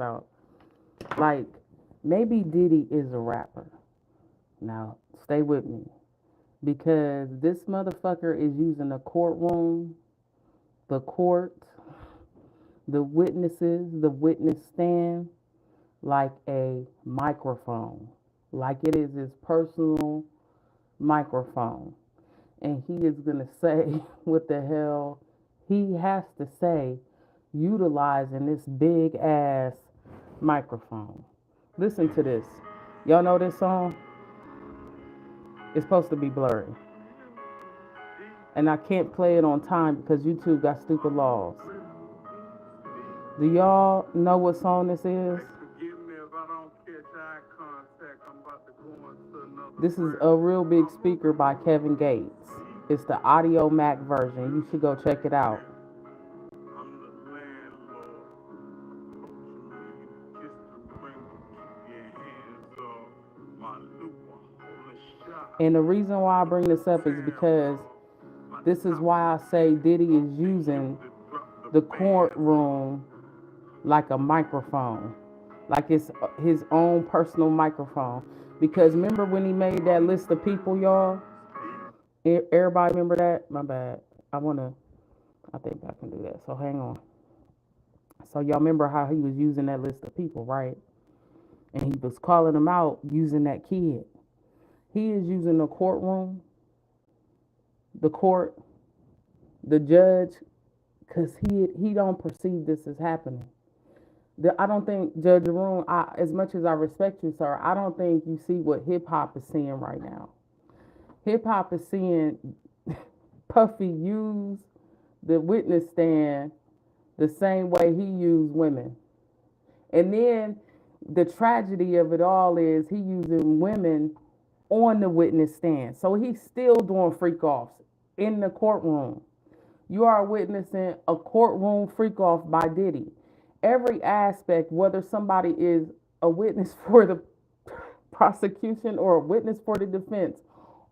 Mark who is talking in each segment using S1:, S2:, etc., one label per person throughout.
S1: out. Like, maybe Diddy is a rapper. Now, stay with me. Because this motherfucker is using the courtroom, the court, the witnesses, the witness stand like a microphone. Like it is his personal microphone. And he is going to say what the hell he has to say utilizing this big ass microphone. Listen to this. Y'all know this song? It's supposed to be blurry. And I can't play it on time because YouTube got stupid laws. Do y'all know what song this is? This is A Real Big Speaker by Kevin Gates. It's the Audio Mac version. You should go check it out. And the reason why I bring this up is because this is why I say Diddy is using the courtroom like a microphone, like it's his own personal microphone. Because remember when he made that list of people, y'all? Everybody remember that? My bad. I think I can do that. So hang on. So y'all remember how he was using that list of people, right? And he was calling them out using that kid. He is using the courtroom, the court, the judge, because he don't perceive this as happening. I don't think Judge Arun, as much as I respect you, sir, I don't think you see what hip hop is seeing right now. Hip hop is seeing Puffy use the witness stand the same way he used women. And then the tragedy of it all is he using women on the witness stand. So he's still doing freak offs in the courtroom. You are witnessing a courtroom freak off by Diddy. Every aspect, whether somebody is a witness for the prosecution or a witness for the defense,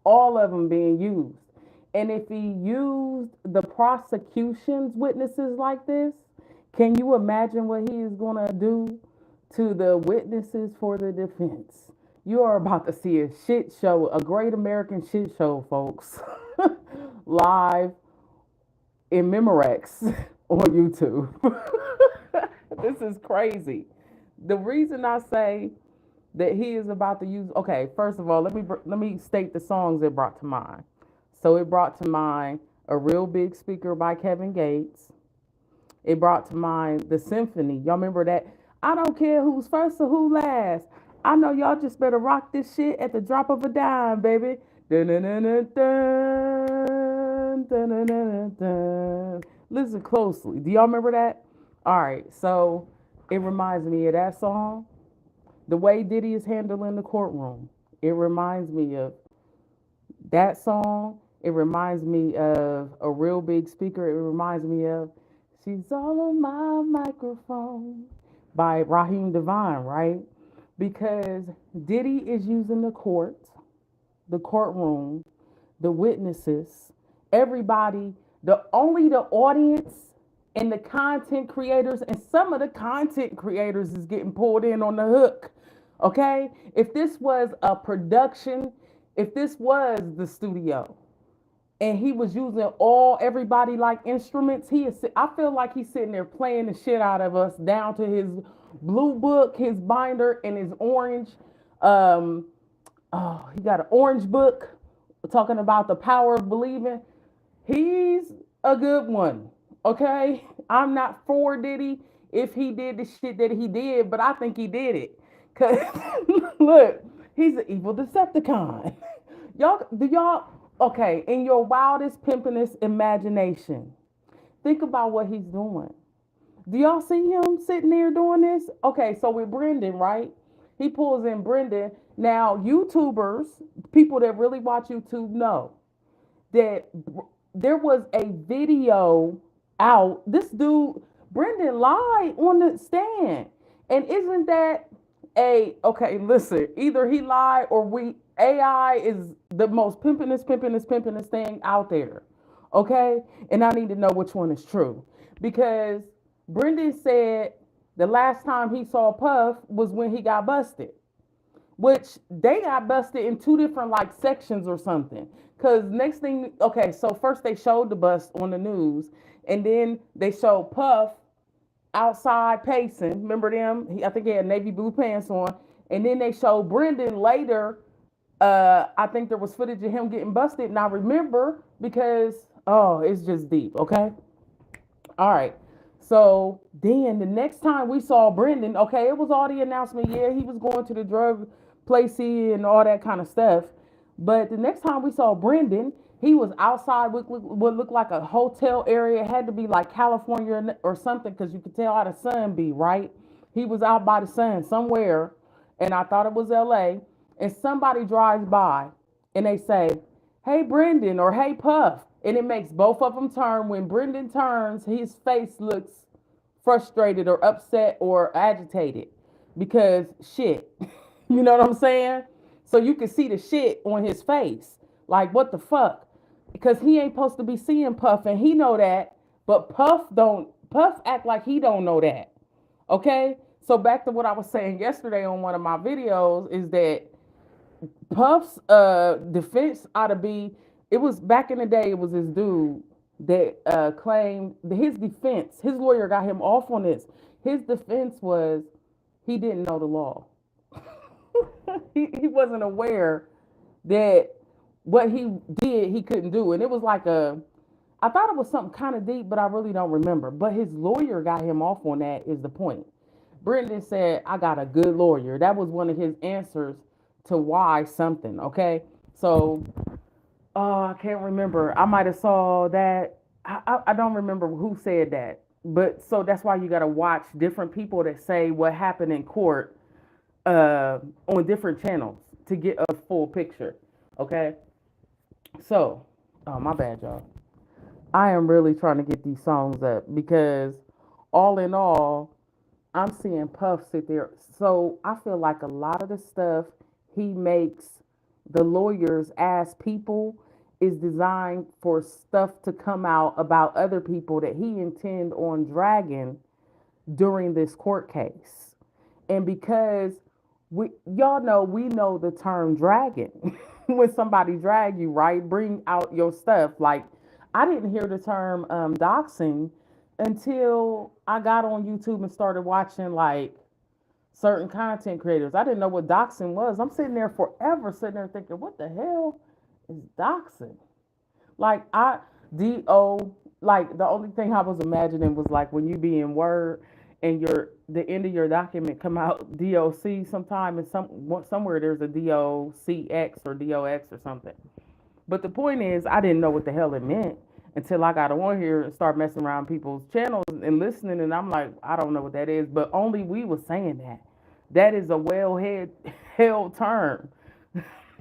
S1: all of them being used. And if he used the prosecution's witnesses like this, can you imagine what he is going to do to the witnesses for the defense? You are about to see a shit show, a great American shit show, folks, live in Memorex on YouTube. This is crazy. The reason I say that he is about to use, okay, first of all, let me state the songs it brought to mind. So it brought to mind A Real Big Speaker by Kevin Gates. It brought to mind The Symphony. Y'all remember that? I don't care who's first or who last. I know y'all just better rock this shit at the drop of a dime, baby. Dun, dun, dun, dun, dun, dun, dun, dun, dun. Listen closely. Do y'all remember that? All right, so it reminds me of that song. The way Diddy is handling the courtroom. It reminds me of that song. It reminds me of A Real Big Speaker. It reminds me of She's All on My Microphone by Raheem Devine, right? Because Diddy is using the court, the courtroom, the witnesses, everybody, only the audience and the content creators, and some of the content creators is getting pulled in on the hook. Okay? If this was a production, if this was the studio, and he was using everybody like instruments, I feel like he's sitting there playing the shit out of us down to his blue book, his binder, and his orange. He got an orange book talking about the power of believing. He's a good one. Okay, I'm not for Diddy if he did the shit that he did, but I think he did it. Cause look, he's an evil Decepticon. Okay, in your wildest pimpinest imagination, think about what he's doing. Do y'all see him sitting there doing this? Okay, so with Brendan, right? He pulls in Brendan. Now, YouTubers, people that really watch YouTube know that there was a video out. This dude, Brendan, lied on the stand. And isn't that okay, listen, either he lied or AI is the most pimpinest thing out there. Okay? And I need to know which one is true. Because Brendan said The last time he saw Puff was when he got busted, which they got busted in two different like sections or something. Cause next thing, okay, so first they showed the bust on the news, and then they showed Puff outside pacing. Remember them? I think he had navy blue pants on. And then they showed Brendan later. I think there was footage of him getting busted. And I remember because it's just deep. Okay. All right. So then the next time we saw Brendan, okay, it was all the announcement. Yeah, he was going to the drug placey and all that kind of stuff. But the next time we saw Brendan, he was outside what looked like a hotel area. It had to be like California or something because you could tell how the sun be, right? He was out by the sun somewhere, and I thought it was LA. And somebody drives by and they say, "Hey, Brendan," or "Hey, Puff." And it makes both of them turn. When Brendan turns, his face looks frustrated or upset or agitated because shit. You know what I'm saying? So you can see the shit on his face. Like, what the fuck? Because he ain't supposed to be seeing Puff and he know that, but Puff act like he don't know that. Okay? So back to what I was saying yesterday on one of my videos is that Puff's defense ought to be. It was back in the day. It was this dude that claimed his defense. His lawyer got him off on this. His defense was he didn't know the law. He wasn't aware that what he did he couldn't do, and it was like a. I thought it was something kind of deep, but I really don't remember. But his lawyer got him off on that. Is the point? Brendan said, "I got a good lawyer." That was one of his answers to why something. Okay, so I can't remember. I might have saw that. I don't remember who said that, but so that's why you got to watch different people that say what happened in court on different channels to get a full picture. Okay, so my bad, y'all. I am really trying to get these songs up because all in all, I'm seeing Puff sit there. So I feel like a lot of the stuff he makes the lawyers ask people is designed for stuff to come out about other people that he intend on dragging during this court case. And because we know the term dragging. When somebody drag you, right? Bring out your stuff. Like I didn't hear the term doxing until I got on YouTube and started watching like certain content creators. I didn't know what doxing was. I'm sitting there forever, sitting there thinking, what the hell is doxing? Like like the only thing I was imagining was like when you be in Word and the end of your document come out DOC sometime and somewhere there's a DOCX or DOX or something. But the point is, I didn't know what the hell it meant until I got on here and start messing around people's channels and listening, and I'm like, I don't know what that is. But only we was saying that. That is a held term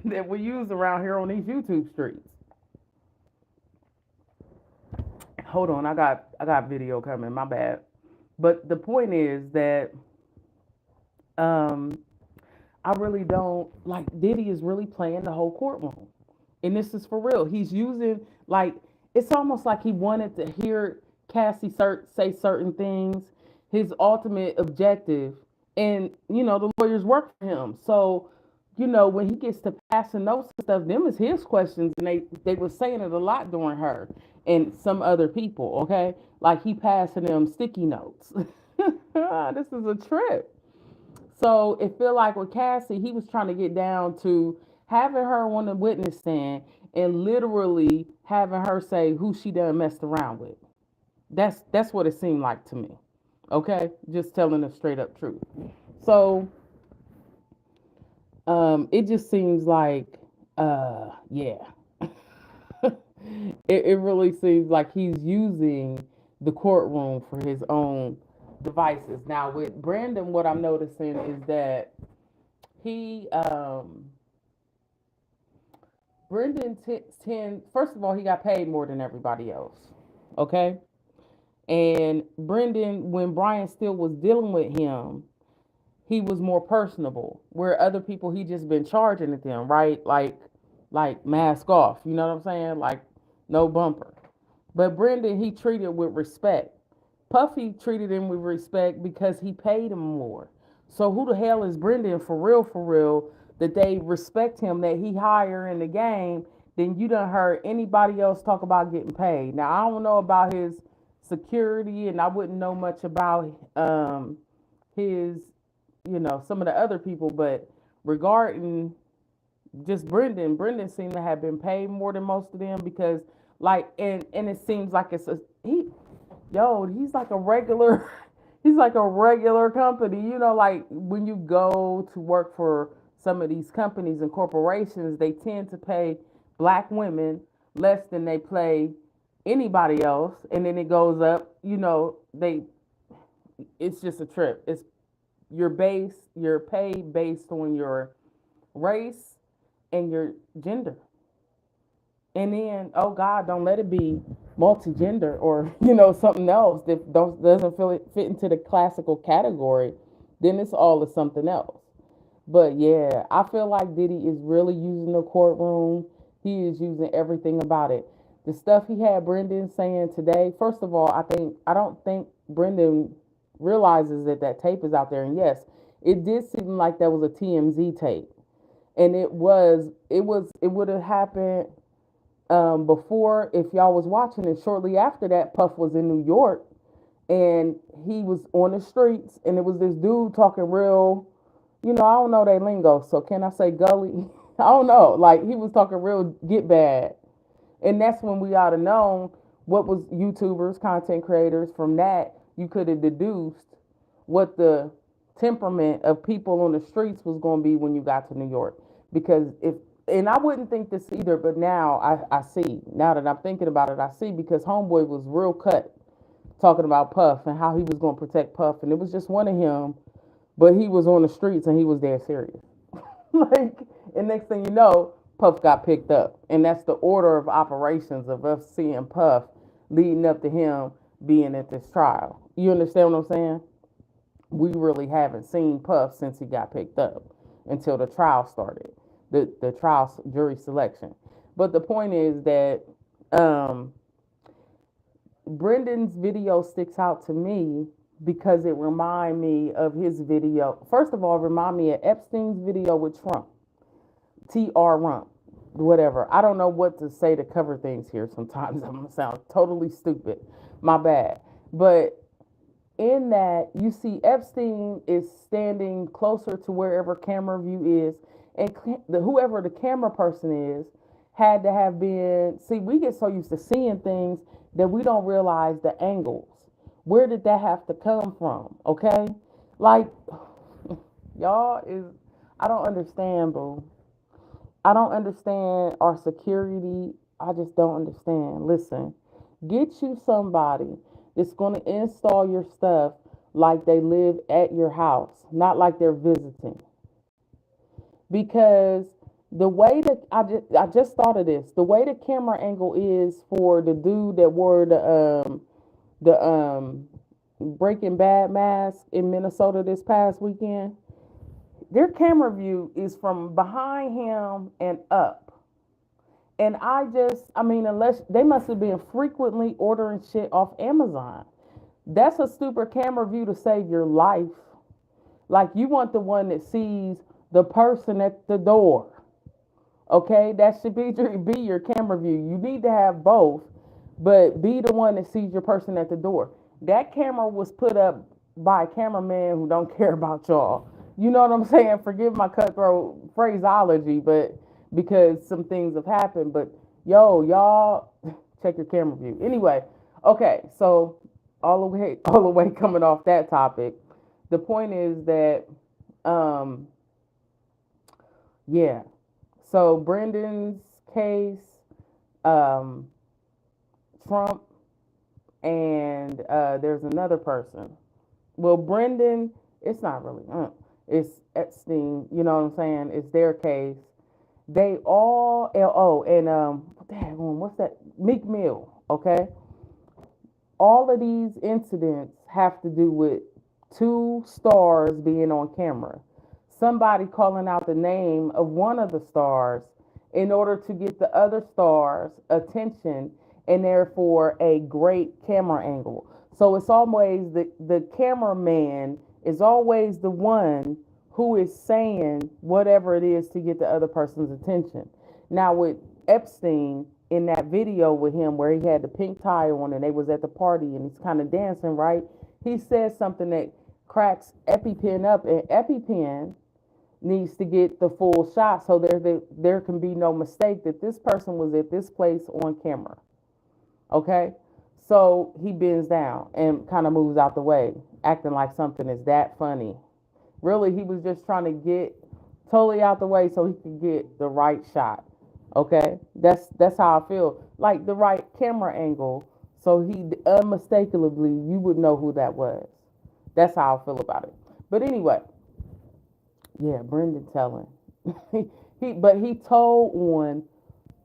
S1: that we use around here on these YouTube streets. Hold on, I got video coming. My bad. But the point is that um, I really don't like Diddy is really playing the whole courtroom. And this is for real. He's using like it's almost like he wanted to hear say certain things, his ultimate objective, and the lawyers work for him. So, when he gets to passing those stuff, them is his questions, and they were saying it a lot during her and some other people. Okay, like he passing them sticky notes. This is a trip. So it feel like with Cassie, he was trying to get down to having her on the witness stand and literally having her say who she done messed around with. That's what it seemed like to me. Okay, just telling the straight up truth. So it just seems like yeah, it really seems like he's using the courtroom for his own devices. Now with Brandon, what I'm noticing is that he Brendan first of all, he got paid more than everybody else. Okay. And Brendan, when Brian still was dealing with him, he was more personable. Where other people he just been charging at them, right? Like mask off. You know what I'm saying? Like no bumper. But Brendan he treated with respect. Puffy treated him with respect because he paid him more. So who the hell is Brendan for real, that they respect him, that he higher in the game than you done heard anybody else talk about getting paid. Now I don't know about his security, and I wouldn't know much about his, some of the other people, but regarding just Brendan seemed to have been paid more than most of them because like and it seems like it's a he's like a regular he's like a regular company, like when you go to work for some of these companies and corporations, they tend to pay black women less than they pay anybody else, and then it goes up, they it's just a trip. It's your pay based on your race and your gender. And then, oh God, don't let it be multi-gender or something else that doesn't fit into the classical category. Then it's all of something else. But yeah, I feel like Diddy is really using the courtroom. He is using everything about it. The stuff he had Brendan saying today. First of all, I don't think Brendan realizes that that tape is out there. And yes, it did seem like that was a TMZ tape, and it would have happened before if y'all was watching it. Shortly after that, Puff was in New York and he was on the streets, and it was this dude talking real, I don't know they lingo, so can I say gully? I don't know. Like he was talking real get bad. And that's when we ought to known what was YouTubers, content creators. From that, you could have deduced what the temperament of people on the streets was going to be when you got to New York. Because and I wouldn't think this either, but now I see. Now that I'm thinking about it, I see because Homeboy was real cut talking about Puff and how he was going to protect Puff. And it was just one of him, but he was on the streets and he was dead serious. Like, and next thing you know, Puff got picked up. And that's the order of operations of us seeing Puff leading up to him being at this trial. You understand what I'm saying? We really haven't seen Puff since he got picked up until the trial started, the trial jury selection. But the point is that Brendan's video sticks out to me because it remind me of his video. First of all, remind me of Epstein's video with Trump, TR Rump, whatever. I don't know what to say to cover things here. Sometimes I'm gonna sound totally stupid. My bad. But in that, you see Epstein is standing closer to wherever camera view is, and whoever the camera person is had to have been. See, we get so used to seeing things that we don't realize the angles. Where did that have to come from? Okay, like y'all is. I don't understand, boo. I don't understand our security. I just don't understand. Listen, get you somebody that's going to install your stuff like they live at your house, not like they're visiting. Because the way that I just thought of this, the way the camera angle is for the dude that wore the Breaking Bad mask in Minnesota this past weekend, their camera view is from behind him and up. And I mean, unless they must have been frequently ordering shit off Amazon. That's a stupid camera view to save your life. Like, you want the one that sees the person at the door. Okay, that should be your camera view. You need to have both, but be the one that sees your person at the door. That camera was put up by a cameraman who don't care about y'all. You know what I'm saying? Forgive my cutthroat phraseology, but because some things have happened. But y'all check your camera view. Anyway, okay, so all the way coming off that topic, the point is that yeah. So Brendan's case, Trump, and there's another person. Well, Brendan, it's not really, it's Epstein, you know what I'm saying? It's their case. They all, what's that? Meek Mill, okay? All of these incidents have to do with two stars being on camera. Somebody calling out the name of one of the stars in order to get the other star's attention, and therefore a great camera angle. So it's always the cameraman is always the one who is saying whatever it is to get the other person's attention. Now with Epstein in that video with him where he had the pink tie on and they was at the party and he's kind of dancing, right? He says something that cracks EpiPen up, and EpiPen needs to get the full shot so there can be no mistake that this person was at this place on camera. Okay? So he bends down and kind of moves out the way, acting like something is that funny. Really, he was just trying to get totally out the way so he could get the right shot. Okay? That's how I feel. Like the right camera angle so he unmistakably you would know who that was. That's how I feel about it. But anyway, yeah, Brendan telling. he told on,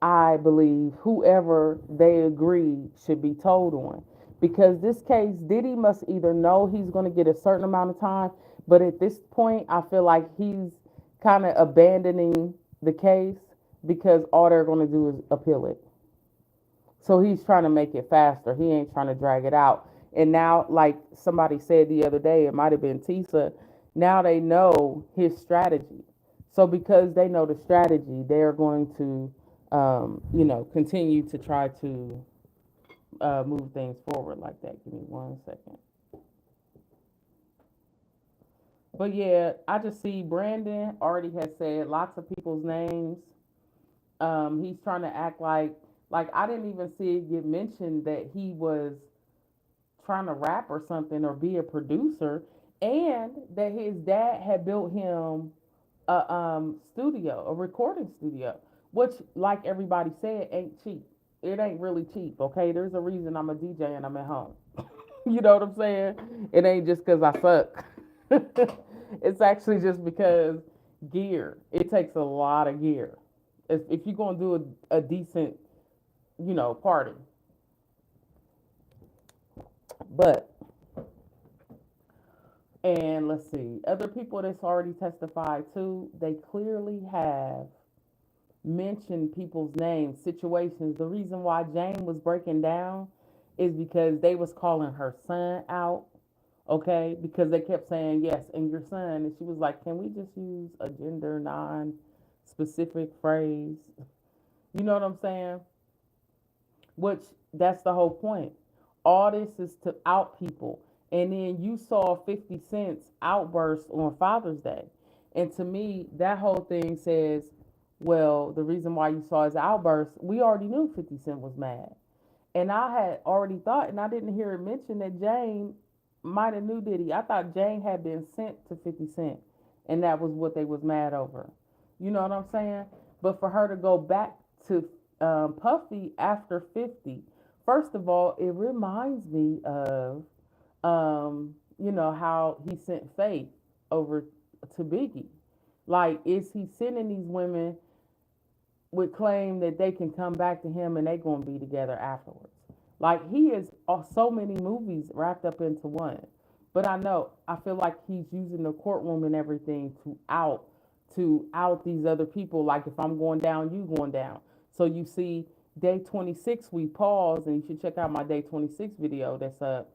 S1: I believe, whoever they agree should be told on. Because this case, Diddy must either know he's going to get a certain amount of time, but at this point, I feel like he's kind of abandoning the case because all they're going to do is appeal it. So he's trying to make it faster. He ain't trying to drag it out. And now, like somebody said the other day, it might have been Tisa, now they know his strategy. So because they know the strategy, they're going to, continue to try to move things forward like that. Give me 1 second. But yeah, I just see Brandon already has said lots of people's names. He's trying to act like I didn't even see it get mentioned that he was trying to rap or something or be a producer, and that his dad had built him a studio, a recording studio, which, like everybody said, ain't cheap. It ain't really cheap. Okay, there's a reason I'm a DJ and I'm at home. You know what I'm saying? It ain't just because I suck. It's actually just because gear. It takes a lot of gear. If you're gonna do a decent, party. But and let's see, other people that's already testified too, they clearly have mentioned people's names, situations. The reason why Jane was breaking down is because they was calling her son out, okay? Because they kept saying yes, and your son, and she was like, "Can we just use a gender non-specific phrase?" You know what I'm saying? Which that's the whole point. All this is to out people. And then you saw 50 Cent's outburst on Father's Day. And to me, that whole thing says, well, the reason why you saw his outburst, we already knew 50 Cent was mad. And I had already thought, and I didn't hear it mentioned that Jane might have knew Diddy. I thought Jane had been sent to 50 Cent, and that was what they was mad over. You know what I'm saying? But for her to go back to Puffy after 50, first of all, it reminds me of, how he sent Faith over to Biggie. Like, is he sending these women with claim that they can come back to him and they gonna be together afterwards? Like, he is so many movies wrapped up into one. But I feel like he's using the courtroom and everything to out these other people. Like, if I'm going down, you going down. So you see, day 26, we paused, and you should check out my day 26 video that's up,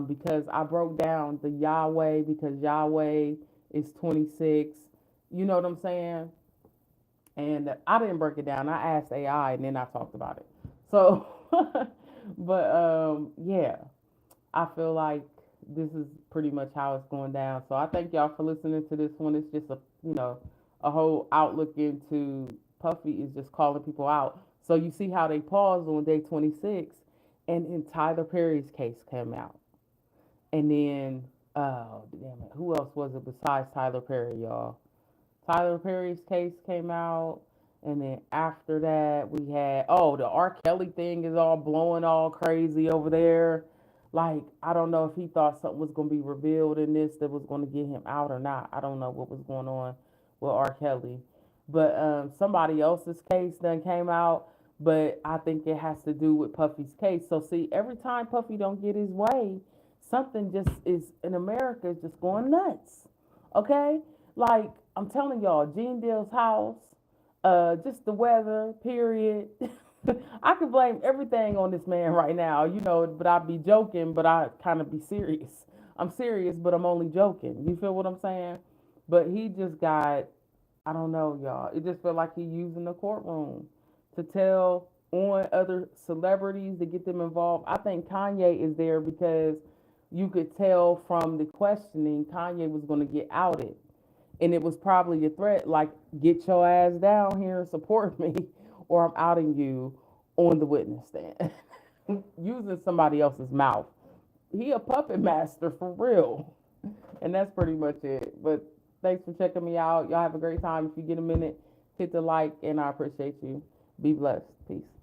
S1: because I broke down the Yahweh, because Yahweh is 26. You know what I'm saying? And I didn't break it down. I asked AI and then I talked about it. So, but yeah, I feel like this is pretty much how it's going down. So I thank y'all for listening to this one. It's just a whole outlook into Puffy is just calling people out. So you see how they paused on day 26, and then Tyler Perry's case came out. And then, oh, damn it, who else was it besides Tyler Perry, y'all? Tyler Perry's case came out. And then after that, we had, oh, the R. Kelly thing is all blowing all crazy over there. Like, I don't know if he thought something was going to be revealed in this that was going to get him out or not. I don't know what was going on with R. Kelly. But somebody else's case then came out. But I think it has to do with Puffy's case. So, see, every time Puffy don't get his way, something just is in America is just going nuts. Okay? Like, I'm telling y'all, Gene Deal's house, just the weather, period. I can blame everything on this man right now, but I be joking, but I kind of be serious. I'm serious, but I'm only joking. You feel what I'm saying? But he just got, I don't know, y'all. It just felt like he using the courtroom to tell on other celebrities to get them involved. I think Kanye is there because you could tell from the questioning Kanye was going to get outed. And it was probably a threat like, get your ass down here and support me, or I'm outing you on the witness stand. Using somebody else's mouth. He a puppet master for real. And that's pretty much it. But thanks for checking me out. Y'all have a great time. If you get a minute, hit the like, and I appreciate you. Be blessed. Peace.